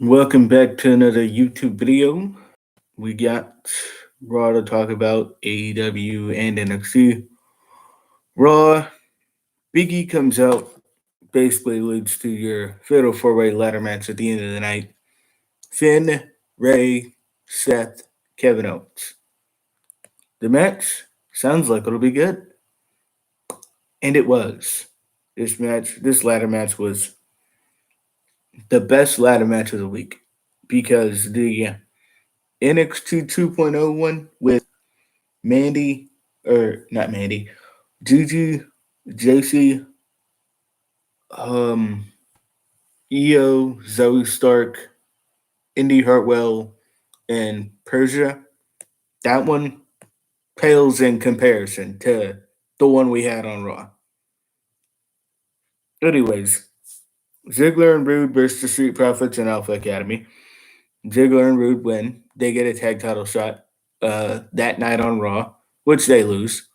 Welcome back to another YouTube video. We got Raw to talk about, AEW and NXT. Raw, Biggie comes out, basically leads to your fatal four-way ladder match at the end of the night. Finn, Ray, Seth, Kevin Owens. The match sounds like it'll be good. And it was. This ladder match was the best ladder match of the week because the NXT 2.0 one with Mandy, or not Mandy, Gigi, JC, um, EO, Zoe Stark, Indy Hartwell, and Persia. That one pales in comparison to the one we had on Raw. Anyways, Ziggler and Rude versus the Street Profits and Alpha Academy. Ziggler and Rude win. They get a tag title shot that night on Raw, which they lose.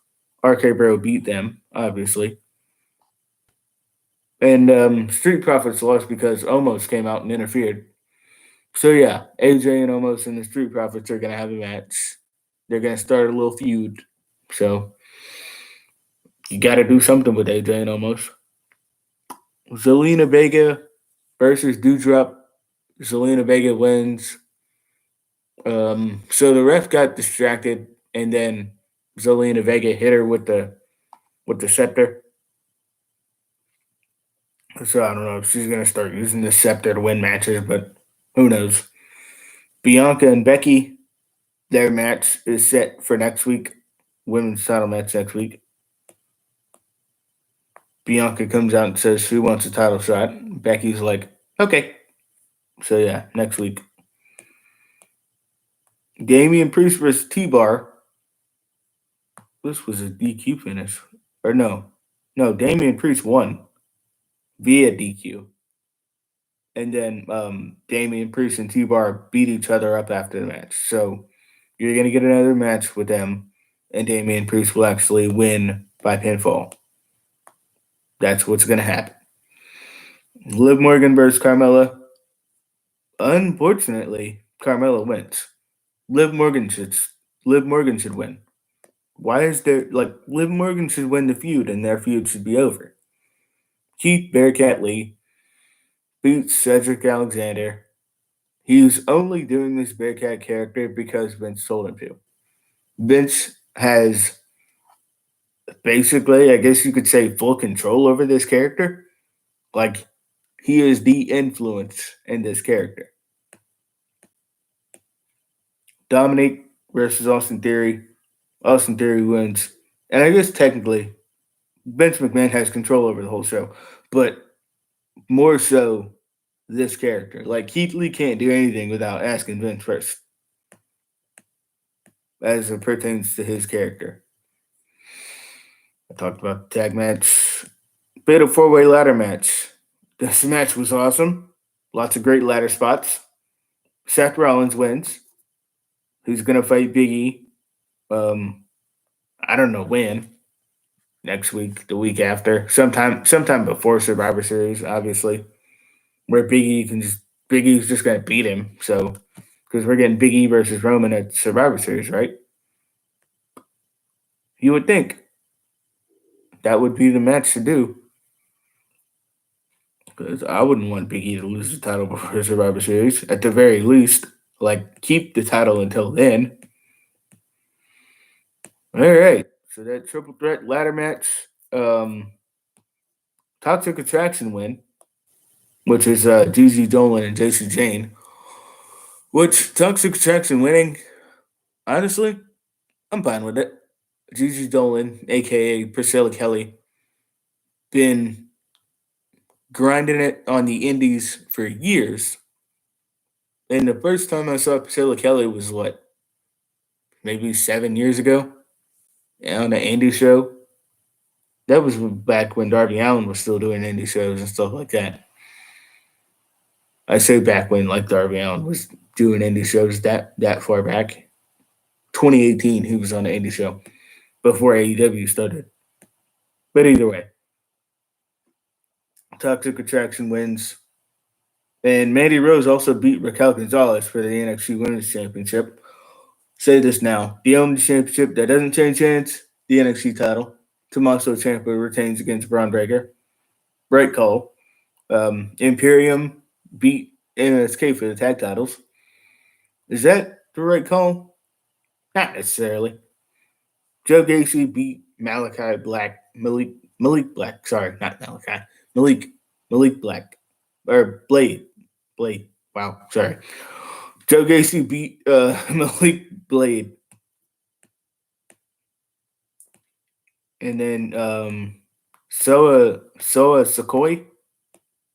RK Bro beat them, obviously. And Street Profits lost because Omos came out and interfered. So yeah, AJ and Omos and the Street Profits are gonna have a match. They're gonna start a little feud. So you gotta do something with AJ and Omos. Zelina Vega versus Doudrop. Zelina Vega wins. So the ref got distracted, and then Zelina Vega hit her with the scepter. So I don't know if she's gonna start using the scepter to win matches, but who knows? Bianca and Becky, their match is set for next week. Women's title match next week. Bianca comes out and says she wants a title shot. Becky's like, okay. So yeah, next week. Damian Priest versus T-Bar. This was a DQ finish. Or no. No, Damian Priest won via DQ. And then Damian Priest and T-Bar beat each other up after the match. So you're going to get another match with them, and Damian Priest will actually win by pinfall. That's what's going to happen. Liv Morgan versus Carmella. Unfortunately, Carmella wins. Liv Morgan should win. Why is there Liv Morgan should win the feud and their feud should be over? Keith Bearcat Lee beats Cedric Alexander. He's only doing this Bearcat character because Vince told him to. Vince has basically, I guess you could say, full control over this character. Like, he is the influence in this character. Dominic versus Austin Theory. Austin Theory wins. And I guess technically, Vince McMahon has control over the whole show, but more so this character. Like, Keith Lee can't do anything without asking Vince first, as it pertains to his character. I talked about the tag match. Fatal four-way ladder match. This match was awesome. Lots of great ladder spots. Seth Rollins wins. Who's gonna fight Big E? I don't know when. Next week, the week after, sometime before Survivor Series, obviously, where Big E's just gonna beat him. So, because we're getting Big E versus Roman at Survivor Series, right? You would think that would be the match to do. Because I wouldn't want Big E to lose the title before Survivor Series. At the very least, keep the title until then. All right. So that triple threat ladder match, Toxic Attraction win, which is Gigi Dolan and JC Jane. Which Toxic Attraction winning, honestly, I'm fine with it. Gigi Dolan, aka Priscilla Kelly, been grinding it on the indies for years. And the first time I saw Priscilla Kelly was what, maybe 7 years ago on the indie show. That was back when Darby Allen was still doing indie shows and stuff like that. I say back when Darby Allen was doing indie shows that far back. 2018, he was on the indie show before AEW started. But either way, Toxic Attraction wins. And Mandy Rose also beat Raquel Gonzalez for the NXT Women's Championship. Say this now. The only championship that doesn't change hands, the NXT title. Tommaso Ciampa retains against Braun Breaker. Right call. Imperium beat MSK for the tag titles. Is that the right call? Not necessarily. Joe Gacy beat Malachi Black, Malik Black. Sorry, not Malachi. Malik Black or Blade. Wow, sorry. Joe Gacy beat Malik Blade, and then Soa Sakoi.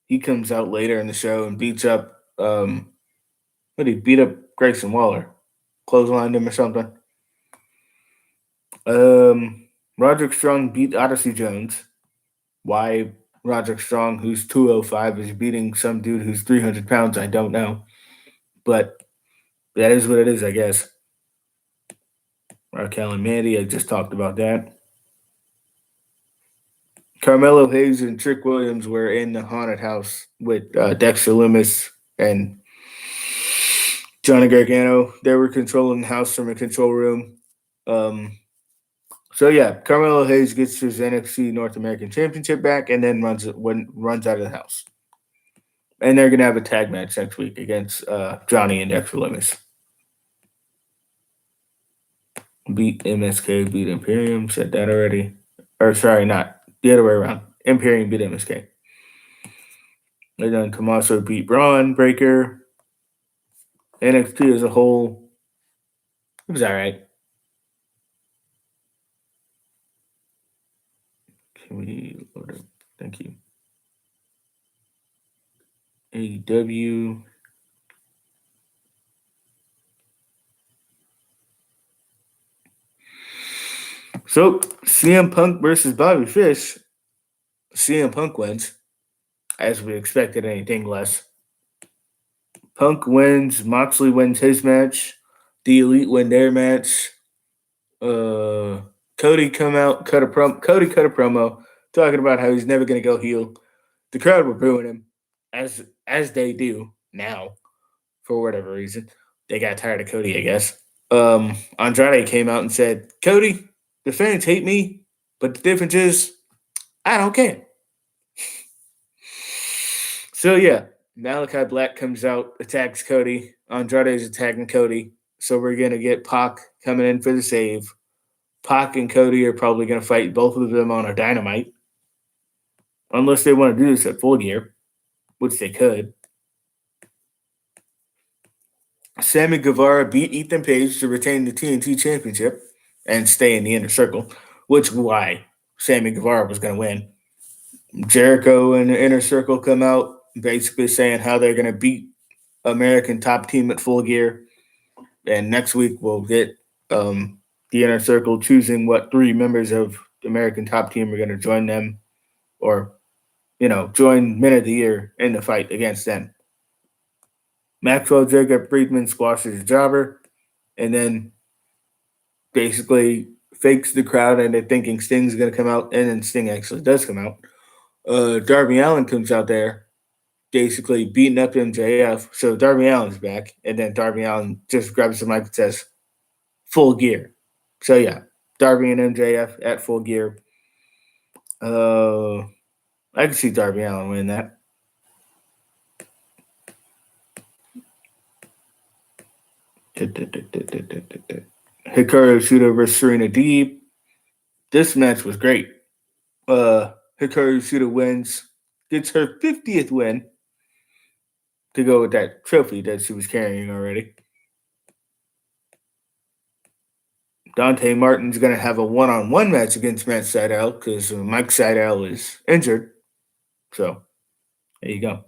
He comes out later in the show and beats up what did he beat up Grayson Waller, clotheslined him or something. Roderick Strong beat Odyssey Jones. Why Roderick Strong, who's 205, is beating some dude who's 300 pounds, I don't know. But that is what it is, I guess. Raquel and Mandy, I just talked about that. Carmelo Hayes and Trick Williams were in the haunted house with Dexter Lumis and Johnny Gargano. They were controlling the house from a control room. So yeah, Carmelo Hayes gets his NXT North American Championship back, and then runs out of the house. And they're gonna have a tag match next week against Johnny and Dexter Lumis. Beat MSK, beat Imperium. Said that already. Or sorry, not the other way around. Imperium beat MSK. And then Tommaso beat Braun Breaker. NXT as a whole, it was all right. Can we load up? Thank you. AEW. So CM Punk versus Bobby Fish. CM Punk wins, as we expected anything less. Punk wins. Moxley wins his match. The Elite win their match. Cody come out, Cody cut a promo talking about how he's never going to go heel. The crowd were booing him, as they do now, for whatever reason. They got tired of Cody, I guess. Andrade came out and said, Cody, the fans hate me, but the difference is I don't care. So yeah, Malachi Black comes out, attacks Cody. Andrade's attacking Cody. So we're gonna get Pac coming in for the save. Pac and Cody are probably gonna fight both of them on a Dynamite. Unless they want to do this at Full Gear, which they could. Sammy Guevara beat Ethan Page to retain the TNT Championship and stay in the inner circle, which why Sammy Guevara was going to win. Jericho and the inner circle come out basically saying how they're going to beat American Top Team at Full Gear. And next week we'll get the inner circle choosing what 3 members of the American Top Team are going to join them or, join Men of the Year in the fight against them. Maxwell Jacob Friedman squashes Jobber and then basically fakes the crowd and they're thinking Sting's going to come out, and then Sting actually does come out. Darby Allin comes out there basically beating up MJF. So Darby Allin's back, and then Darby Allin just grabs the mic and says, Full Gear. So yeah, Darby and MJF at Full Gear. I can see Darby Allin win that. Hikaru Shida versus Serena Deeb. This match was great. Hikaru Shida wins, gets her 50th win to go with that trophy that she was carrying already. Dante Martin's going to have a one-on-one match against Matt Sydal because Mike Sydal is injured. So, there you go.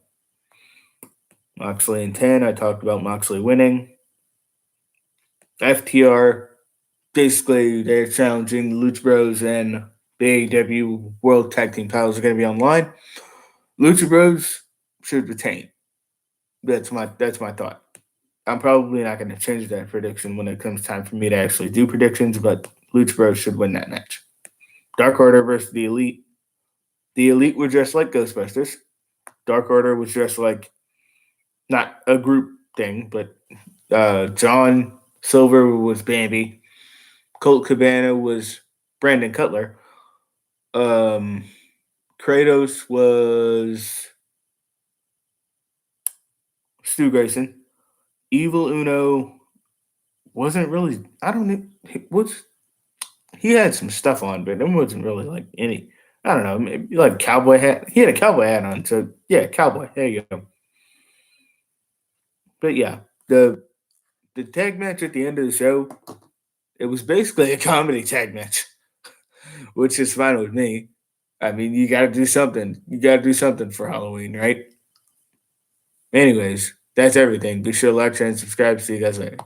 Moxley and 10. I talked about Moxley winning. FTR, basically, they're challenging Lucha Bros and the AEW World Tag Team titles are going to be online. Lucha Bros should retain. That's my thought. I'm probably not going to change that prediction when it comes time for me to actually do predictions, but Lucha Bros should win that match. Dark Order versus the Elite. The Elite were dressed like Ghostbusters. Dark Order was dressed like not a group thing, but John Silver was Bambi, Colt Cabana was Brandon Cutler, um, Kratos was Stu Grayson, Evil Uno wasn't really. I don't know. He had some stuff on, but it wasn't really like any. I don't know, maybe like cowboy hat. He had a cowboy hat on, so yeah, cowboy. There you go. But yeah, the tag match at the end of the show, it was basically a comedy tag match, which is fine with me. I mean, you got to do something. You got to do something for Halloween, right? Anyways, that's everything. Be sure to like, share, and subscribe. See you guys later.